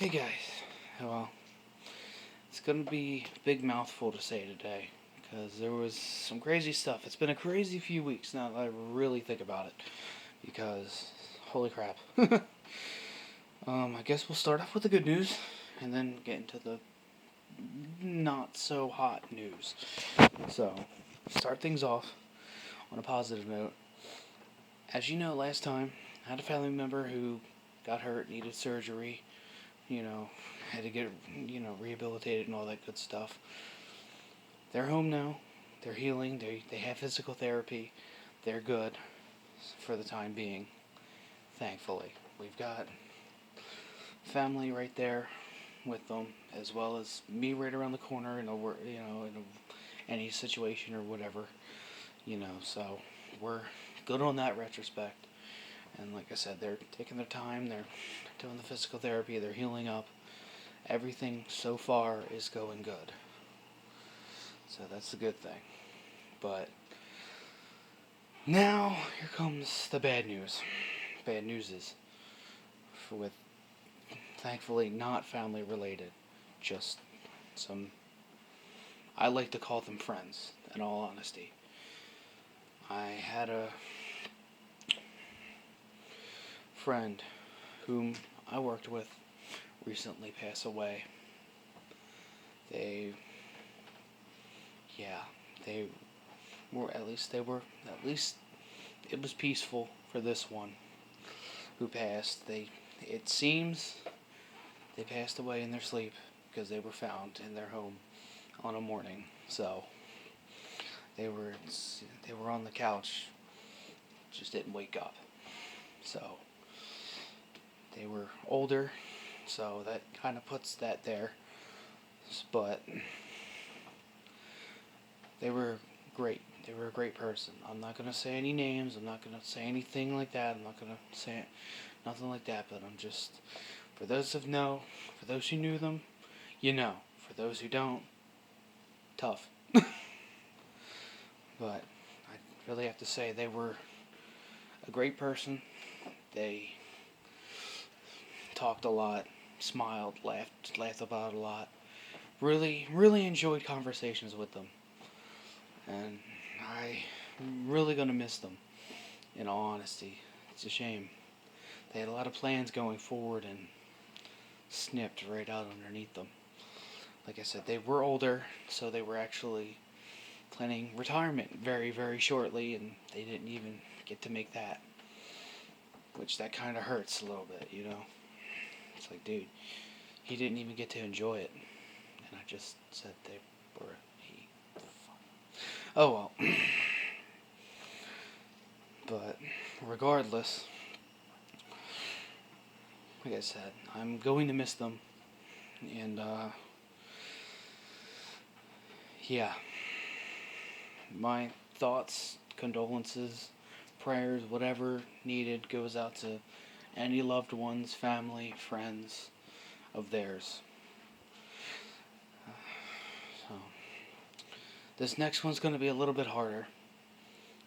Hey guys, well, it's gonna be a big mouthful to say today because there was some crazy stuff. It's been a crazy few weeks now that I really think about it because holy crap. I guess we'll start off with the good news and then get into the not so hot news. So, start things off on a positive note. As you know, last time I had a family member who got hurt, needed surgery, you know, had to get, rehabilitated and all that good stuff. They're home now. They're healing. They have physical therapy. They're good for the time being, thankfully. We've got family right there with them, as well as me right around the corner any situation or whatever, so we're good on that retrospect. And like I said, they're taking their time, they're doing the physical therapy, they're healing up. Everything so far is going good. So that's the good thing. But now here comes the bad news. Bad news is with thankfully not family related, just some, I like to call them friends, in all honesty. I had a friend whom I worked with recently pass away. They, yeah, they at least it was peaceful for this one who passed. It seems they passed away in their sleep because they were found in their home on a morning. So they were on the couch, just didn't wake up. So they were older, so that kind of puts that there. But they were great. They were a great person. I'm not gonna say any names. I'm not gonna say anything like that. I'm not gonna say nothing like that. But I'm just, for those for those who knew them, you know. For those who don't, tough. But I really have to say they were a great person. They talked a lot, smiled, laughed about it a lot. Really, really enjoyed conversations with them. And I'm really gonna miss them, in all honesty. It's a shame. They had a lot of plans going forward and snipped right out underneath them. Like I said, they were older, so they were actually planning retirement very, very shortly, and they didn't even get to make that. Which that kind of hurts a little bit, you know? It's like, dude, he didn't even get to enjoy it. And I just said they were, oh well. But regardless, like I said, I'm going to miss them. And, yeah. My thoughts, condolences, prayers, whatever needed goes out to any loved ones, family, friends of theirs. So, this next one's going to be a little bit harder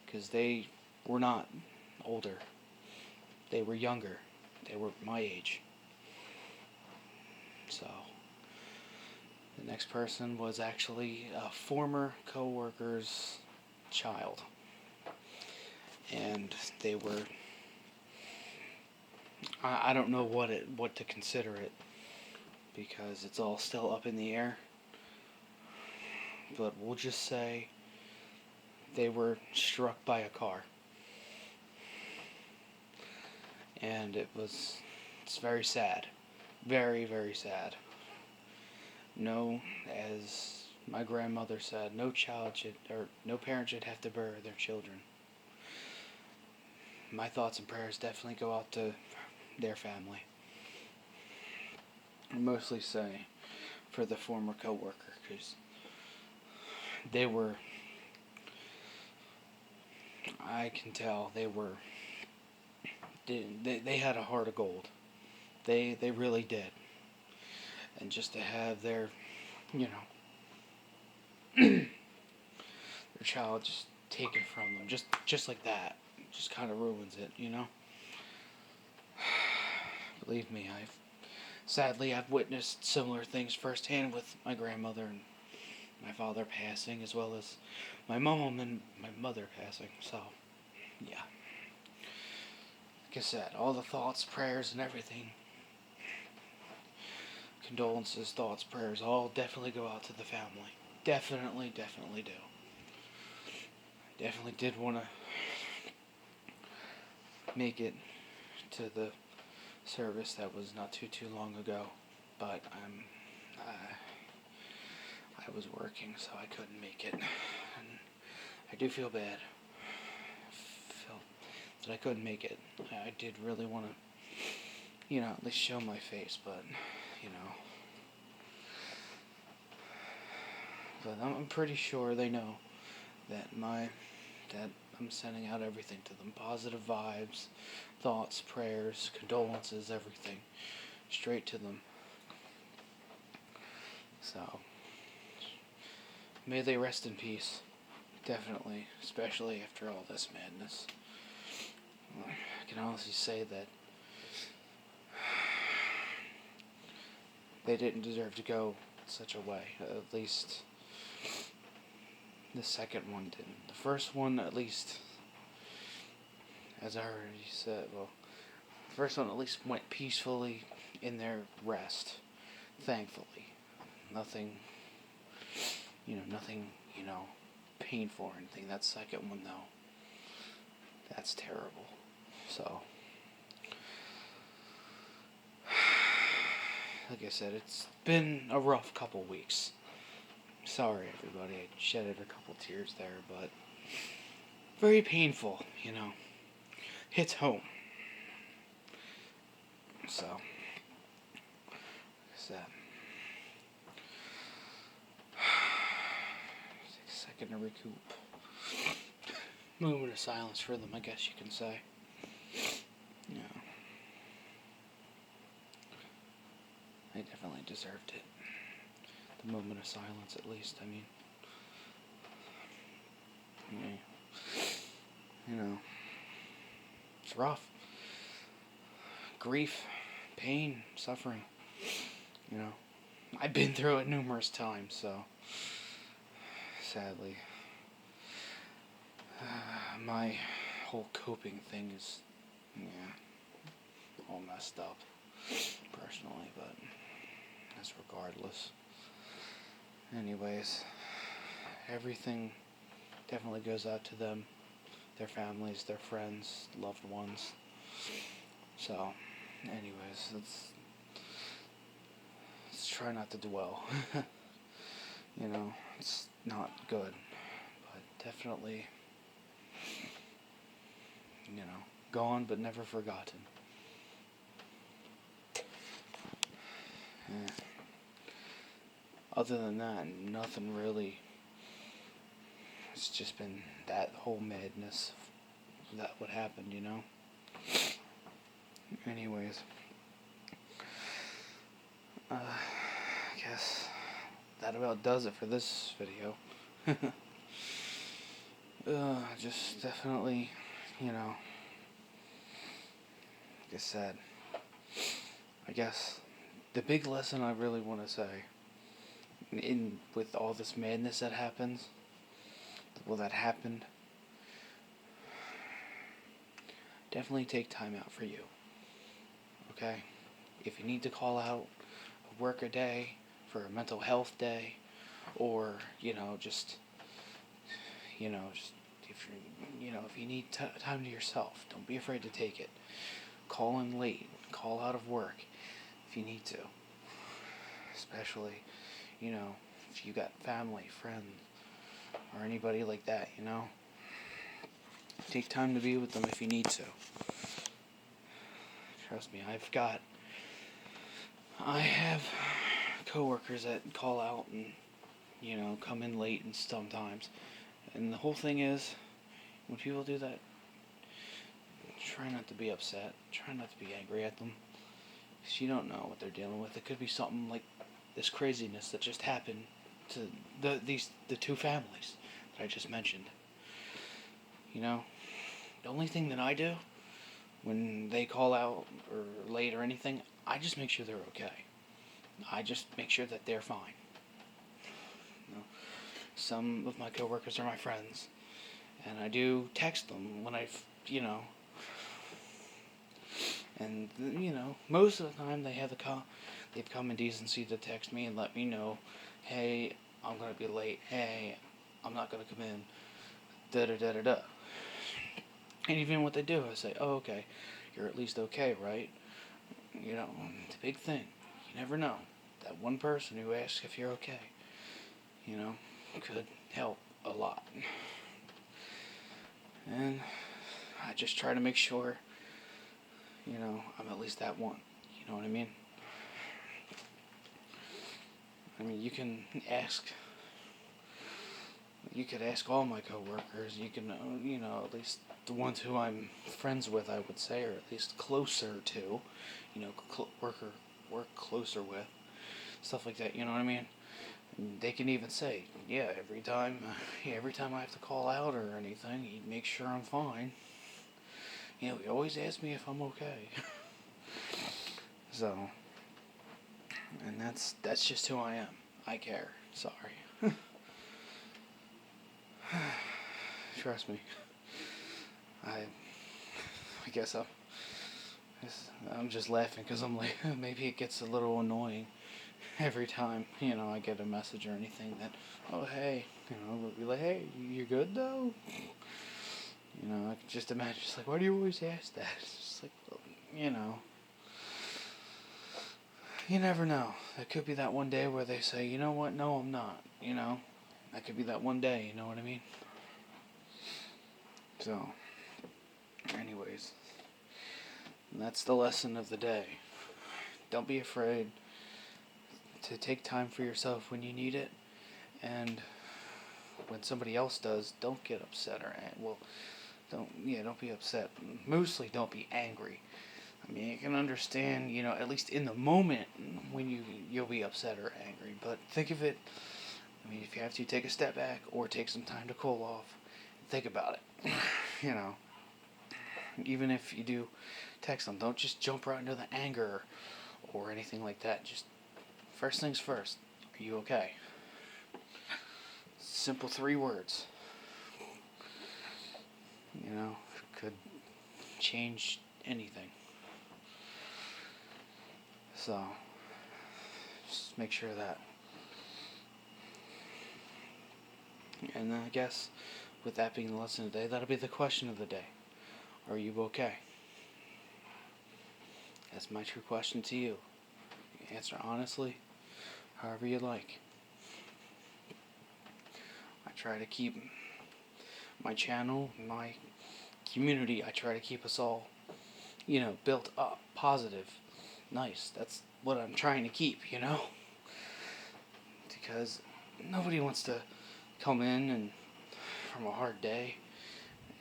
because they were not older. They were younger. They were my age. So, the next person was actually a former co-worker's child. And they were, I don't know what to consider it because it's all still up in the air. But we'll just say they were struck by a car. And it's very sad. Very, very sad. No, as my grandmother said, no parent should have to bury their children. My thoughts and prayers definitely go out to their family. I mostly say for the former coworker, because they were, I can tell they had a heart of gold. They really did. And just to have their, their child just taken from them, just like that, just kind of ruins it, Believe me, I've sadly, I've witnessed similar things firsthand with my grandmother and my father passing, as well as my mom and my mother passing. So, yeah. Like I said, all the thoughts, prayers, and everything, condolences, thoughts, prayers, all definitely go out to the family. Definitely do. Definitely did want to make it to the service that was not too long ago, but I was working, so I couldn't make it, and I do feel bad. Felt that I couldn't make it. I did really want to, at least show my face, but you know, but I'm pretty sure they know that that I'm sending out everything to them, positive vibes, thoughts, prayers, condolences, everything, straight to them. So, may they rest in peace. Definitely, especially after all this madness. I can honestly say that they didn't deserve to go such a way. At least the second one didn't. The first one, at least, as I already said, the first one at least went peacefully in their rest. Thankfully. Nothing, nothing, painful or anything. That second one, though, that's terrible. So, like I said, it's been a rough couple weeks. Sorry, everybody, I shedded a couple tears there, but very painful, Hits home. So, like I said, take a second to recoup. Moment of silence for them, I guess you can say. Yeah. They definitely deserved it. The moment of silence, at least, I mean. Yeah. It's rough. Grief, pain, suffering. I've been through it numerous times, so sadly, my whole coping thing is, all messed up, personally, but that's regardless. Anyways, everything definitely goes out to them, their families, their friends, loved ones. So, anyways, let's try not to dwell. It's not good, but definitely, gone but never forgotten. Yeah. Other than that, nothing really. It's just been that whole madness of that what happened, Anyways, I guess that about does it for this video. Just definitely, like I said, I guess the big lesson I really want to say, with all this madness that happens, that happened, definitely take time out for you. Okay? If you need to call out work a day for a mental health day, or just if you need time to yourself, don't be afraid to take it. Call in late, call out of work if you need to, especially if you got family, friends, or anybody like that. Take time to be with them if you need to. Trust me, I have coworkers that call out and, come in late and sometimes. And the whole thing is, when people do that, try not to be upset. Try not to be angry at them. Because you don't know what they're dealing with. It could be something like this craziness that just happened to the two families that I just mentioned. The only thing that I do when they call out or late or anything, I just make sure they're okay. I just make sure that they're fine. You know, some of my coworkers are my friends, and I do text them when and most of the time they've come in decency to text me and let me know, hey, I'm gonna be late. Hey, I'm not gonna come in. Da da da da da. And even what they do, I say, oh, okay, you're at least okay, right? It's a big thing. You never know. That one person who asks if you're okay, could help a lot. And I just try to make sure, I'm at least that one. You know what I mean? I mean, you could ask all my coworkers. You can, at least the ones who I'm friends with, I would say, or at least closer to, work closer with, stuff like that. You know what I mean? And they can even say, yeah, every time I have to call out or anything, he makes sure I'm fine. He always asks me if I'm okay. So, and that's just who I am. I care. Sorry. Trust me. I guess I'm just laughing because I'm like, maybe it gets a little annoying every time, I get a message or anything that, oh, hey, we'll be like, hey, you good though? I can just imagine, it's like, why do you always ask that? It's just like, well, you never know. It could be that one day where they say, you know what, no, I'm not, That could be that one day, you know what I mean? So, anyways, that's the lesson of the day. Don't be afraid to take time for yourself when you need it, and when somebody else does, don't get upset don't be upset. Mostly don't be angry. I mean, you can understand, at least in the moment when you'll be upset or angry, but think of it, I mean, if you have to take a step back or take some time to cool off, think about it. Even if you do text them, don't just jump right into the anger or anything like that. Just first things first. Are you okay? Simple 3 words. Could change anything. So, just make sure of that. And I guess, with that being the lesson of the day, that'll be the question of the day. Are you okay? That's my true question to you. You answer honestly, however you like. I try to keep my channel, my community, I try to keep us all, built up, positive, nice. That's what I'm trying to keep, Because nobody wants to come in and from a hard day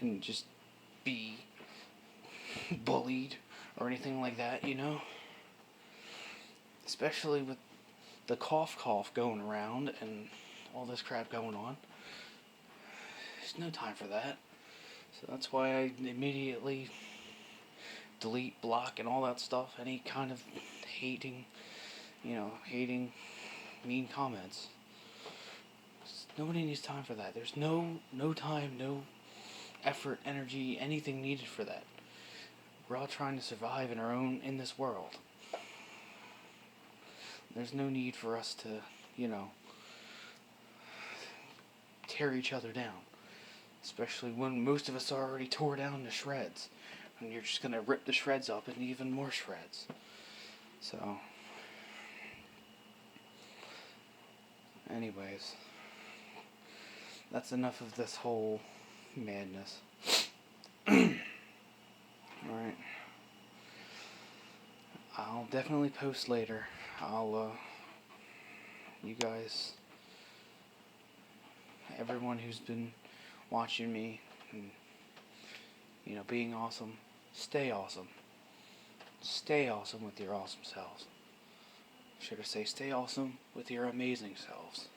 and just be bullied or anything like that, Especially with the cough going around and all this crap going on. There's no time for that. So that's why I immediately delete, block, and all that stuff. Any kind of hating, mean comments. Nobody needs time for that. There's no time, no effort, energy, anything needed for that. We're all trying to survive in this world. There's no need for us to, tear each other down. Especially when most of us are already tore down to shreds. And you're just going to rip the shreds up into even more shreds. So, anyways, that's enough of this whole madness. Alright. I'll definitely post later. You guys, everyone who's been watching me and, being awesome, stay awesome. Stay awesome with your awesome selves. Should I say stay awesome with your amazing selves?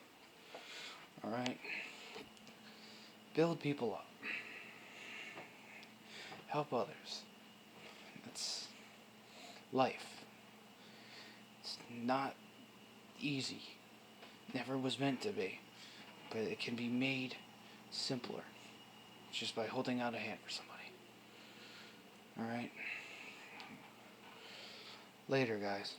Alright? Build people up. Help others. That's life. not easy. Never was meant to be. But it can be made simpler. Just by holding out a hand for somebody. Alright? Later, guys.